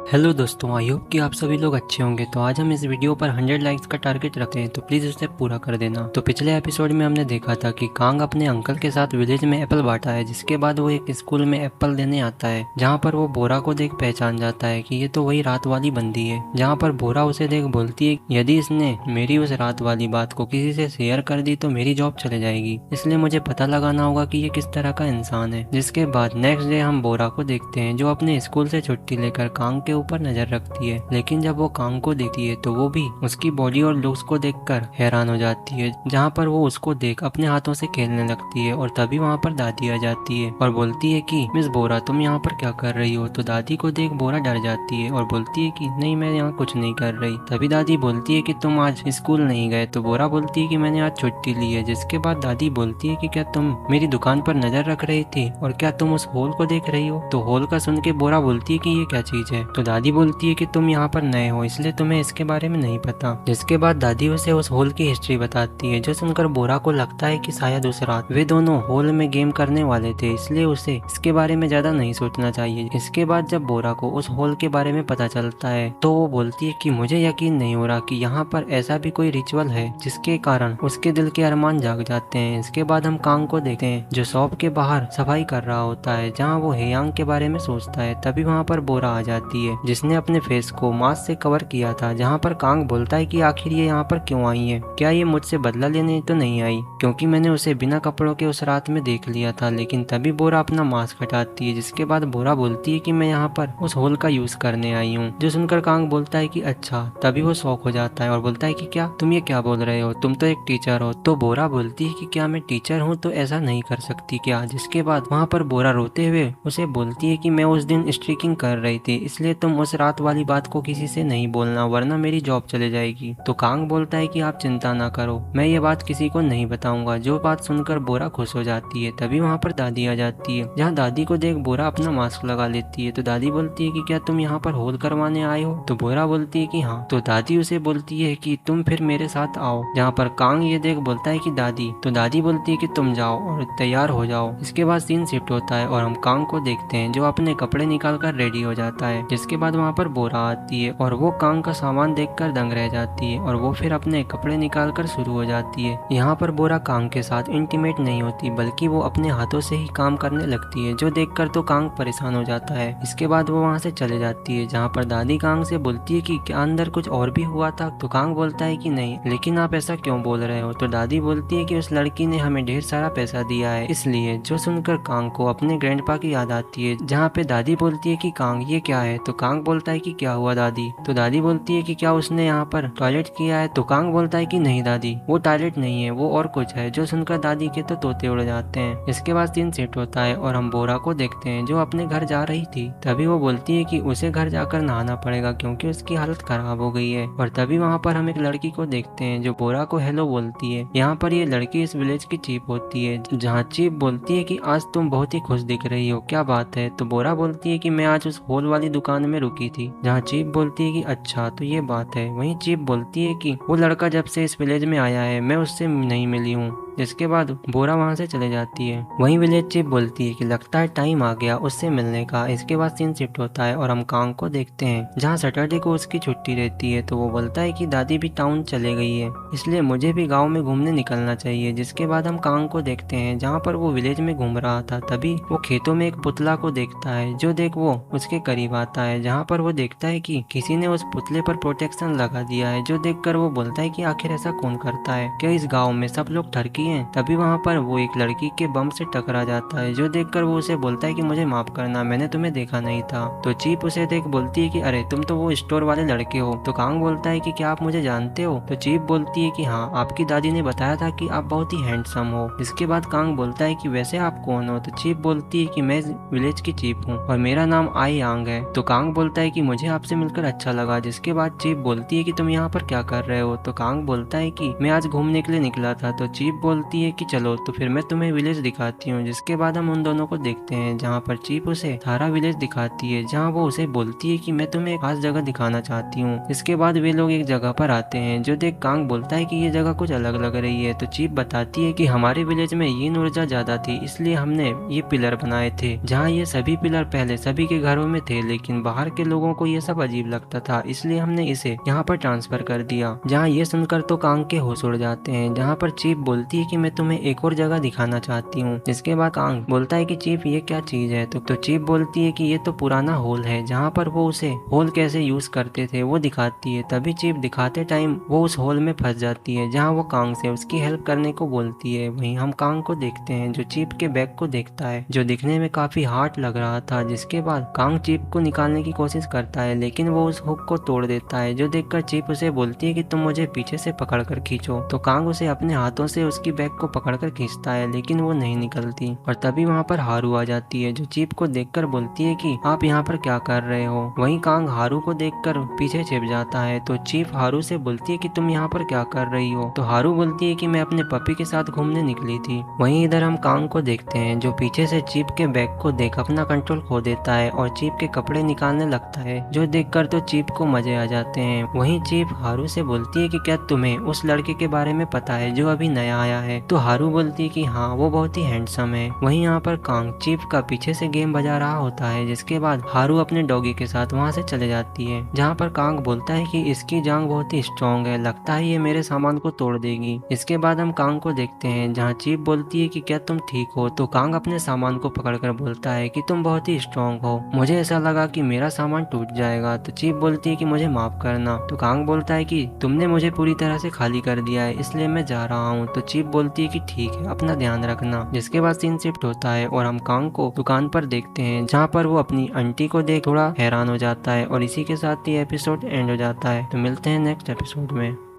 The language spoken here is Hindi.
हेलो दोस्तों, आई होप कि आप सभी लोग अच्छे होंगे। तो आज हम इस वीडियो पर 100 लाइक्स का टारगेट रखते हैं, तो प्लीज उसे पूरा कर देना। तो पिछले एपिसोड में हमने देखा था कि कांग अपने अंकल के साथ विलेज में एप्पल बांटा है, जिसके बाद वो एक स्कूल में एप्पल देने आता है, जहाँ पर वो बोरा को देख पहचान जाता है कि ये तो वही रात वाली बंदी है। जहाँ पर बोरा उसे देख बोलती है यदि इसने मेरी उस रात वाली बात को किसी से शेयर कर दी तो मेरी जॉब चले जाएगी, इसलिए मुझे पता लगाना होगा कि ये किस तरह का इंसान है। जिसके बाद नेक्स्ट डे हम बोरा को देखते हैं जो अपने स्कूल से छुट्टी लेकर कांग के ऊपर नजर रखती है, लेकिन जब वो कांग को देखती है तो वो भी उसकी बॉडी और लुक्स को देखकर हैरान हो जाती है। जहाँ पर वो उसको देख अपने हाथों से खेलने लगती है और तभी वहाँ पर दादी आ जाती है और बोलती है कि मिस बोरा, तुम यहाँ पर क्या कर रही हो। तो दादी को देख बोरा डर जाती है और बोलती है कि नहीं, मैं यहाँ कुछ नहीं कर रही। तभी दादी बोलती है कि तुम आज स्कूल नहीं गए। तो बोरा बोलती है कि मैंने आज छुट्टी ली है। जिसके बाद दादी बोलती है कि क्या तुम मेरी दुकान पर नजर रख रही थी और क्या तुम उस होल को देख रही हो। तो होल का सुन के बोरा बोलती है कि ये क्या चीज है। तो दादी बोलती है कि तुम यहाँ पर नए हो इसलिए तुम्हें इसके बारे में नहीं पता। जिसके बाद दादी उसे उस होल की हिस्ट्री बताती है, जो सुनकर बोरा को लगता है कि शायद उस रात वे दोनों होल में गेम करने वाले थे, इसलिए उसे इसके बारे में ज्यादा नहीं सोचना चाहिए। इसके बाद जब बोरा को उस होल के बारे में पता चलता है तो वो बोलती है कि मुझे यकीन नहीं हो रहा कि यहाँ पर ऐसा भी कोई रिचुअल है जिसके कारण उसके दिल के अरमान जाग जाते हैं। इसके बाद हम कांग को देखते हैं जो शॉप के बाहर सफाई कर रहा होता है, जहाँ वो हेयांग के बारे में सोचता है। तभी वहाँ पर बोरा आ जाती है जिसने अपने फेस को मास्क से कवर किया था। जहाँ पर कांग बोलता है कि आखिर ये यहाँ पर क्यों आई है, क्या ये मुझसे बदला लेने तो नहीं आई, क्योंकि मैंने उसे बिना कपड़ों के उस रात में देख लिया था। लेकिन तभी बोरा अपना मास्क हटाती है। जिसके बाद बोरा बोलती है कि मैं यहाँ पर उस होल का यूज करने आई हूँ। जो सुनकर कांग बोलता है कि अच्छा। तभी वो शॉक हो जाता है और बोलता है कि क्या तुम ये क्या बोल रहे हो, तुम तो एक टीचर हो। तो बोरा बोलती है कि क्या मैं टीचर हूँ तो ऐसा नहीं कर सकती क्या। जिसके बाद वहाँ पर बोरा रोते हुए उसे बोलती है कि मैं उस दिन स्ट्रीकिंग कर रही थी, इसलिए तुम उस रात वाली बात को किसी से नहीं बोलना वरना मेरी जॉब चले जाएगी। तो कांग बोलता है कि आप चिंता ना करो, मैं ये बात किसी को नहीं बताऊंगा। जो बात सुनकर बोरा खुश हो जाती है। तभी वहाँ पर दादी आ जाती है, जहाँ दादी को देख बोरा अपना मास्क लगा लेती है। तो दादी बोलती है कि क्या तुम यहाँ पर होल करवाने आए हो। तो बोरा बोलती है कि हाँ। तो दादी उसे बोलती है कि तुम फिर मेरे साथ आओ। जहाँ पर कांग ये देख बोलता है कि दादी। तो दादी बोलती है कि तुम जाओ और तैयार हो जाओ। इसके बाद सीन शिफ्ट होता है और हम कांग को देखते हैं जो अपने कपड़े निकाल कर रेडी हो जाता है। जिसके बाद वहाँ पर बोरा आती है और वो कांग का सामान देखकर दंग रह जाती है और वो फिर अपने कपड़े निकाल कर शुरू हो जाती है। यहाँ पर बोरा कांग के साथ इंटीमेट नहीं होती बल्कि वो अपने हाथों से ही काम करने लगती है, जो देखकर तो कांग परेशान हो जाता है। इसके बाद वो वहाँ से चले जाती है, जहाँ पर दादी कांग से बोलती है कि क्या अंदर कुछ और भी हुआ था। तो कांग बोलता है कि नहीं, लेकिन आप ऐसा क्यों बोल रहे हो। तो दादी बोलती है कि उस लड़की ने हमें ढेर सारा पैसा दिया है इसलिए। जो सुनकर कांग को अपने ग्रैंडपा की याद आती है, जहाँ पे दादी बोलती है कि कांग ये क्या है। तो कांग बोलता है कि क्या हुआ दादी। तो दादी बोलती है कि क्या उसने यहाँ पर टॉयलेट किया है। तो कांग बोलता है कि नहीं दादी, वो टॉयलेट नहीं है, वो और कुछ है। जो सुनकर दादी के तो तोते उड़ जाते हैं। इसके बाद सीन शिफ्ट होता है और हम बोरा को देखते हैं जो अपने घर जा रही थी। तभी वो बोलती है कि उसे घर जाकर नहाना पड़ेगा क्योंकि उसकी हालत खराब हो गई है। और तभी वहाँ पर हम एक लड़की को देखते हैं जो बोरा को हेलो बोलती है। यहाँ पर ये लड़की इस विलेज की चीफ होती है, जहाँ चीफ बोलती है कि आज तुम बहुत ही खुश दिख रही हो, क्या बात है। तो बोरा बोलती है कि मैं आज उस होल वाली दुकान में रुकी थी। जहाँ चीफ बोलती है कि अच्छा तो ये बात है। वहीं चीफ बोलती है कि वो लड़का जब से इस विलेज में आया है मैं उससे नहीं मिली हूँ। जिसके बाद बोरा वहाँ से चले जाती है। वहीं विलेज चीफ बोलती है कि लगता है टाइम आ गया उससे मिलने का। इसके बाद सीन शिफ्ट होता है और हम कांग को देखते हैं जहाँ सैटरडे को उसकी छुट्टी रहती है। तो वो बोलता है कि दादी भी टाउन चले गई है इसलिए मुझे भी गाँव में घूमने निकलना चाहिए। जिसके बाद हम कांग को देखते हैं जहाँ पर वो विलेज में घूम रहा था। तभी वो खेतों में एक पुतला को देखता है, जो देख वो उसके करीब आता है, जहाँ पर वो देखता है कि किसी ने उस पुतले पर प्रोटेक्शन लगा दिया है। जो देखकर वो बोलता है कि आखिर ऐसा कौन करता है, क्या इस गाँव में सब लोग ठरकी हैं। तभी वहाँ पर वो एक लड़की के बम से टकरा जाता है, जो देखकर वो उसे बोलता है कि मुझे माफ करना, मैंने तुम्हें देखा नहीं था। तो चीप उसे देख बोलती है कि अरे तुम तो वो स्टोर वाले लड़के हो। तो कांग बोलता है कि क्या आप मुझे जानते हो। तो चीप बोलती है कि हाँ, आपकी दादी ने बताया था कि आप बहुत ही हैंडसम हो। इसके बाद कांग बोलता है कि वैसे आप कौन हो। तो चीप बोलती है कि मैं विलेज की चीफ हूँ और मेरा नाम आई यांग है। तो कांग बोलता है कि मुझे आपसे मिलकर अच्छा लगा। जिसके बाद चीप बोलती है कि तुम यहाँ पर क्या कर रहे हो। तो कांग बोलता है कि मैं आज घूमने के लिए निकला था। तो चीप बोलती है कि चलो तो फिर मैं तुम्हें विलेज दिखाती हूँ। जिसके बाद हम उन दोनों को देखते हैं जहाँ पर चीप उसे थारा विलेज दिखाती है, जहाँ वो उसे बोलती है कि मैं तुम्हें एक खास जगह दिखाना चाहती हूँ। इसके बाद वे लोग एक जगह पर आते हैं, जो देख कांग बोलता है कि ये जगह कुछ अलग लग रही है। तो चीप बताती है कि हमारे विलेज में यीन ऊर्जा ज्यादा थी इसलिए हमने ये पिलर बनाए थे, जहाँ ये सभी पिलर पहले सभी के घरों में थे लेकिन बाहर के लोगों को ये सब अजीब लगता था, इसलिए हमने इसे यहाँ पर ट्रांसफर कर दिया। जहाँ ये सुनकर तो कांग के होश उड़ जाते हैं, जहाँ पर चीफ बोलती है कि मैं तुम्हें एक और जगह दिखाना चाहती हूँ। जिसके बाद कांग बोलता है कि चीफ ये क्या चीज है, तो चीफ बोलती है कि ये तो पुराना होल है, जहाँ पर वो उसे होल कैसे यूज करते थे वो दिखाती है। तभी चीफ दिखाते टाइम वो उस होल में फंस जाती है, जहाँ वो कांग से उसकी हेल्प करने को बोलती है। वहीं हम कांग को देखते हैं जो चीफ के बैग को देखता है, जो दिखने में काफी हार्ड लग रहा था। जिसके बाद कांग चीफ को निकालने की कोशिश करता है, लेकिन वो उस हुक को तोड़ देता है, जो देखकर चीफ उसे बोलती है कि तुम मुझे पीछे से पकड़कर खींचो। तो कांग उसे अपने हाथों से उसकी बैग को पकड़कर खींचता है, लेकिन वो नहीं निकलती। और तभी वहाँ पर हारू आ जाती है, जो चीफ को देखकर बोलती है कि आप यहाँ पर क्या कर रहे हो। वहीं कांग हारू को देखकर पीछे छिप जाता है, तो चीफ हारू से बोलती है कि तुम यहाँ पर क्या कर रही हो। तो हारू बोलती है कि मैं अपने पपी के साथ घूमने निकली थी। वहीं इधर हम कांग को देखते हैं, जो पीछे से चीफ के बैग को देख अपना कंट्रोल खो देता है और चीफ के कपड़े निकालने लगता है, जो देखकर तो चीफ को मजे आ जाते हैं। वहीं चीफ हारू से बोलती है कि क्या तुम्हें उस लड़के के बारे में पता है जो अभी नया आया है। तो हारू बोलती है कि हाँ, वो बहुत ही हैंडसम है। वहीं यहाँ पर कांग चीफ का पीछे से गेम बजा रहा होता है, जिसके बाद हारू अपने डॉगी के साथ वहाँ से चले जाती है, जहाँ पर कांग बोलता है कि इसकी जांग बहुत ही स्ट्रॉन्ग है, लगता है ये मेरे सामान को तोड़ देगी। इसके बाद हम कांग को देखते हैं, जहाँ चीफ बोलती है कि क्या तुम ठीक हो। तो कांग अपने सामान को पकड़कर बोलता है कि तुम बहुत ही स्ट्रॉन्ग हो, मुझे ऐसा लगा कि मेरा सामान टूट जाएगा। तो चीफ बोलती है कि मुझे माफ करना। तो कांग बोलता है कि तुमने मुझे पूरी तरह से खाली कर दिया है, इसलिए मैं जा रहा हूँ। तो चीफ बोलती है कि ठीक है, अपना ध्यान रखना। जिसके बाद सीन शिफ्ट होता है और हम कांग को दुकान पर देखते हैं, जहाँ पर वो अपनी आंटी को देख थोड़ा हैरान हो जाता है। और इसी के साथ ये एपिसोड एंड हो जाता है। तो मिलते हैं नेक्स्ट एपिसोड में।